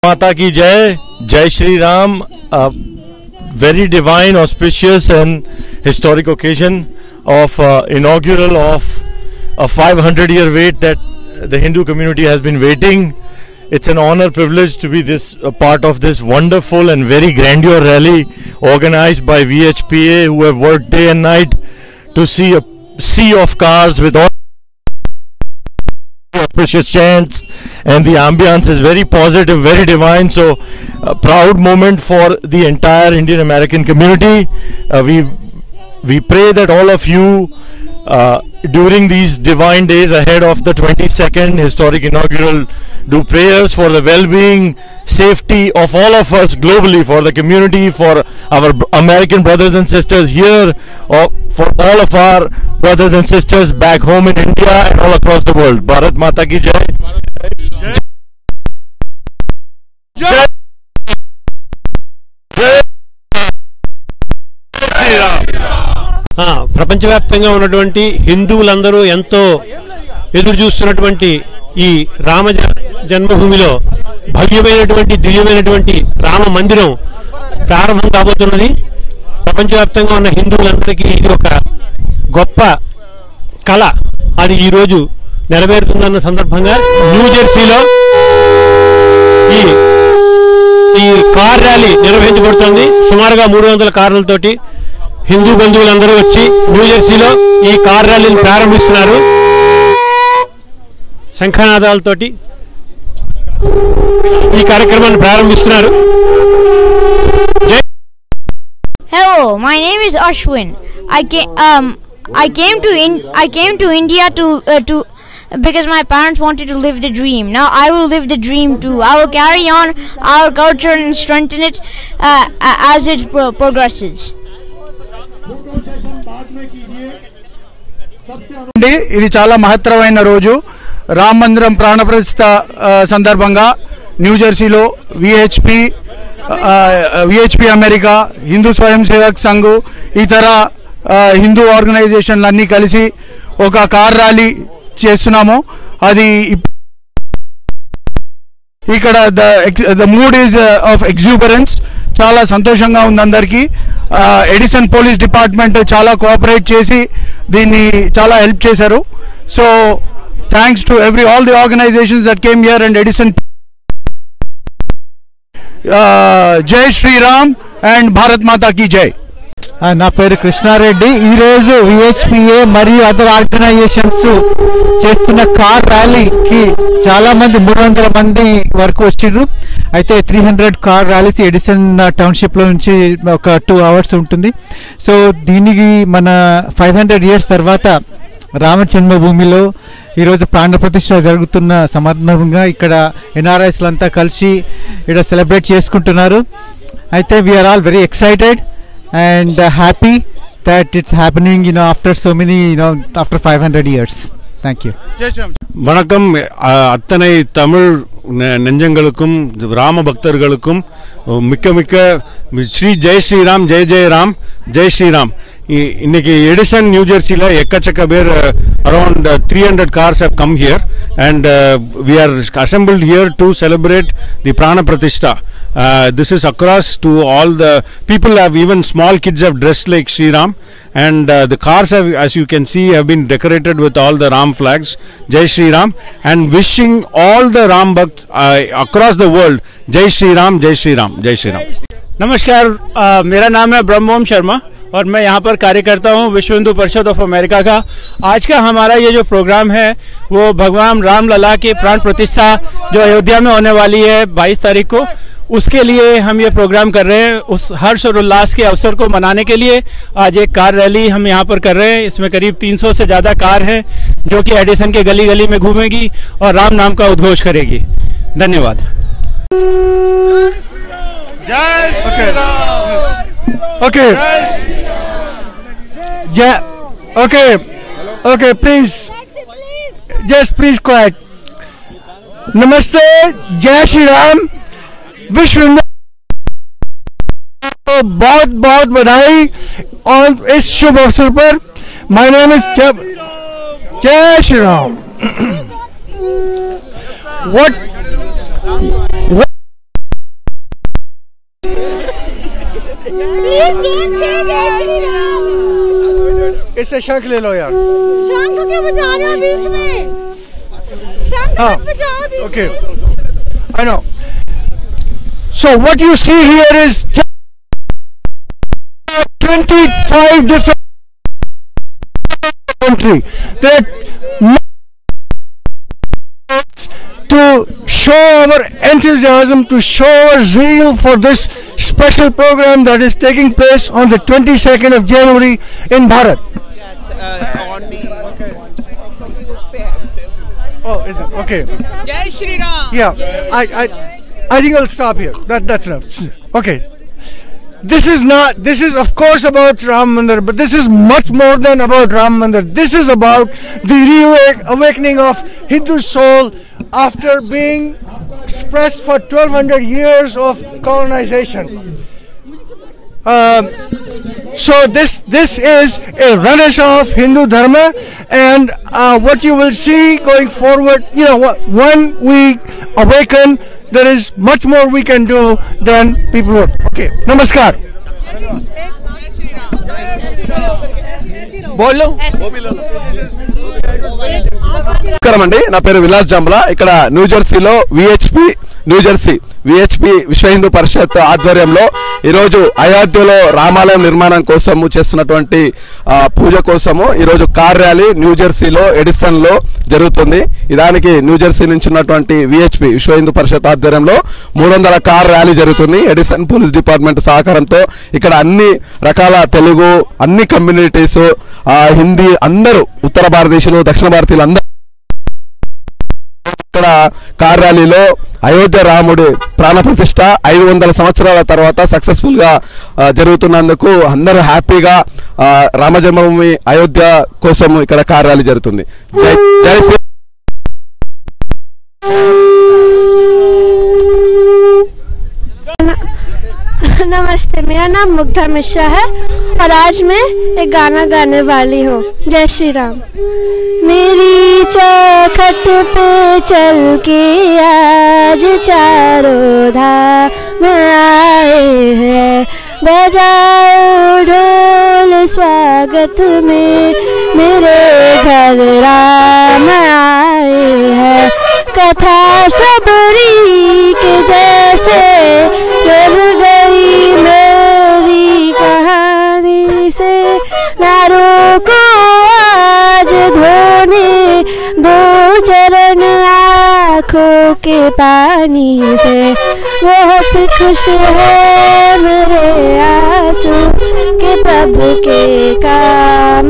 Mata ki Jai, Jai Shri Ram. A very divine, auspicious and historic occasion of inaugural of a 500-year wait that the Hindu community has been waiting. It's an honor, privilege to be a part of this wonderful and very grandeur rally organized by VHPA, who have worked day and night to see a sea of cars with all auspicious chants, and the ambience is very positive, very divine. So a proud moment for the entire Indian American community. We pray that all of you during these divine days ahead of the 22nd historic inaugural do prayers for the well-being, safety of all of us globally, for the community, for our American brothers and sisters here, or for all of our brothers and sisters back home in India and all across the world. Bharat Mata ki Jai. Jai. ప్రపంచవ్యాప్తంగా ఉన్నటువంటి హిందువులందరూ ఎంతో ఎదురు చూస్తున్నటువంటి ఈ రామ జన్మభూమిలో భవ్యమైనటువంటి దివ్యమైనటువంటి రామ మందిరం ప్రారంభం కాబోతున్నది. ప్రపంచవ్యాప్తంగా ఉన్న హిందువులందరికీ ఇది ఒక గొప్ప కళ. అది ఈరోజు నెరవేరుతుందన్న సందర్భంగా న్యూజెర్సీలో ఈ కార్ ర్యాలీ నిర్వహించబడుతుంది. సుమారుగా 300 కార్లతోటి హిందూ బంధువులందరూ వచ్చి న్యూజెర్సీలో ఈ కార్ ర్యాలీని ప్రారంభిస్తున్నారు. శంఖనాదాలతోటి ఈ కార్యక్రమాన్ని ప్రారంభిస్తున్నారు. Hello, my name is Ashwin. I came to India to because my parents wanted to live the dream. Now I will live the dream too. I will carry on our culture and strengthen it as it progresses. ఇది చాలా మహత్తరమైన రోజు. రామ మందిరం ప్రాణ ప్రతిష్ఠ సందర్భంగా న్యూజెర్సీలో VHP America, Hindu స్వయం సేవక్ సంఘ్, ఇతర హిందూ ఆర్గనైజేషన్లు అన్నీ కలిసి ఒక కార్ ర్యాలీ చేస్తున్నాము. అది ఇక్కడ the mood is of exuberance. చాలా సంతోషంగా ఉంది అందరికీ. ఎడిసన్ పోలీస్ డిపార్ట్మెంట్ చాలా కోఆపరేట్ చేసి దీన్ని చాలా హెల్ప్ చేశారు. So thanks to all the organizations that came here and Edison. జై శ్రీరామ్ అండ్ భారత్ మాతా కీ జై. నా పేరు కృష్ణారెడ్డి. ఈరోజు విహెచ్పిఏ మరియు అదర్ ఆర్గనైజేషన్స్ చేస్తున్న కార్ ర్యాలీకి చాలా మంది 300 మంది వరకు వచ్చిండ్రు. అయితే 300 కార్ ర్యాలీస్ ఎడిసన్ టౌన్షిప్ లో నుంచి ఒక 2 hours ఉంటుంది. సో దీనికి మన 500 years తర్వాత రామ జన్మభూమిలో ఈరోజు ప్రాణ ప్రతిష్ఠ జరుగుతున్న సందర్భంగా ఇక్కడ ఎన్ఆర్ఐస్లంతా కలిసి ఇక్కడ సెలబ్రేట్ చేసుకుంటున్నారు. అయితే we're all very excited and happy that it's happening after so many after 500 years. Thank you. வணக்கம். அத்தனை தமிழ் நெஞ்சங்களுக்கும் ராம பக்தர்களுக்கும் மிக்க மிக்க ஸ்ரீ ஜெய் ஸ்ரீராம், ஜெய் ஜெய் ராம், ஜெய் ஸ்ரீராம். இன்னைக்கு எடிசன் நியூஜெர்சியில் எக்கச்சக்க பேர் around 300 cars have come here and we are assembled here to celebrate the Prana Pratishtha. This is across to all the people. Have even small kids have dressed like Sri Ram, and the cars have, as you can see, have been decorated with all the Ram flags. Jai Sri Ram, and wishing all the Ram Bhakt across the world Jai Sri Ram, Jai Sri Ram, Jai Sri Ram. नमस्कार, मेरा नाम है ब्रह्मोम शर्मा और मैं यहाँ पर कार्य करता हूँ विश्व हिंदू परिषद ऑफ अमेरिका का। आज का हमारा ये जो प्रोग्राम है वो भगवान राम लला की प्राण प्रतिष्ठा जो अयोध्या में होने वाली है 22 तारीख को, उसके लिए हम ये प्रोग्राम कर रहे हैं। उस हर्ष और उल्लास के अवसर को मनाने के लिए आज एक कार रैली हम यहाँ पर कर रहे हैं। इसमें करीब 300 से ज़्यादा कार हैं जो कि एडिसन के गली गली में घूमेगी और राम नाम का उद्घोष करेगी। धन्यवाद। Okay, please, just please quiet. Namaste, Jai Shri Ram, विश्व को बहुत बहुत बधाई और इस शुभ अवसर पर माय नेम इज जय श्री राम। What इससे शंख ले लो यार। शंख क्यों बजा रहे हो बीच में? शंख मत बजाओ बीच में। Okay, I know. So what you see here is 25 different country. There to show our enthusiasm, to show our zeal for this special program that is taking place on the 22nd of January in Bharat. Yes, on me. Oh, is it? Okay. Jai Shri Ram. Yeah, I think I'll stop here. That's enough. Okay. This is of course about Ram Mandir, but this is much more than about Ram Mandir. This is about the reawakening of Hindu soul after being suppressed for 1200 years of colonization. So this is a renaissance of Hindu Dharma, and what you will see going forward, when we awaken, there is much more we can do than people would. Okay, namaskar. నమస్కారం అండి, నా పేరు విలాస్ జంబ్లా. ఇక్కడ న్యూజెర్సీలో VHP విశ్వ హిందూ పరిషత్ ఆధ్వర్యంలో ఈరోజు అయోధ్యలో రామాలయం నిర్మాణం కోసము చేస్తున్నటువంటి పూజ కోసము ఈరోజు కార్ ర్యాలీ న్యూజెర్సీలో ఎడిసన్ లో జరుగుతుంది. దానికి న్యూజెర్సీ నుంచి ఉన్నటువంటి విహెచ్పి విశ్వ హిందూ పరిషత్ ఆధ్వర్యంలో 300 కార్ ర్యాలీ జరుగుతుంది. ఎడిసన్ పోలీస్ డిపార్ట్మెంట్ సహకారంతో ఇక్కడ అన్ని రకాల తెలుగు అన్ని కమ్యూనిటీస్, హిందీ అందరూ, ఉత్తర భారతదేశంలో దక్షిణ భారతీయులు అందరూ ఇక్కడ కార్ ర్యాలీలో అయోధ్య రాముడి ప్రాణ ప్రతిష్ఠ 500 సంవత్సరాల తర్వాత సక్సెస్ఫుల్ గా జరుగుతున్నందుకు అందరూ హ్యాపీగా రామ జన్మభూమి అయోధ్య కోసం ఇక్కడ కార్ ర్యాలీ జరుగుతుంది. జై శ్రీ नमस्ते, मेरा नाम मुग्धा मिश्रा है और आज मैं एक गाना गाने वाली हूँ। जय श्री राम। मेरी चौखट पे चल के आज चारों धाम आए हैं, बजाओ ढोल स्वागत में मेरे घर राम आए हैं। कथा शबरी के जैसे कर गई मेरी कहानी से, नारों को आज धोने दो चरण आँखों के पानी से। बहुत खुश है मेरे आंसू के प्रभु के काम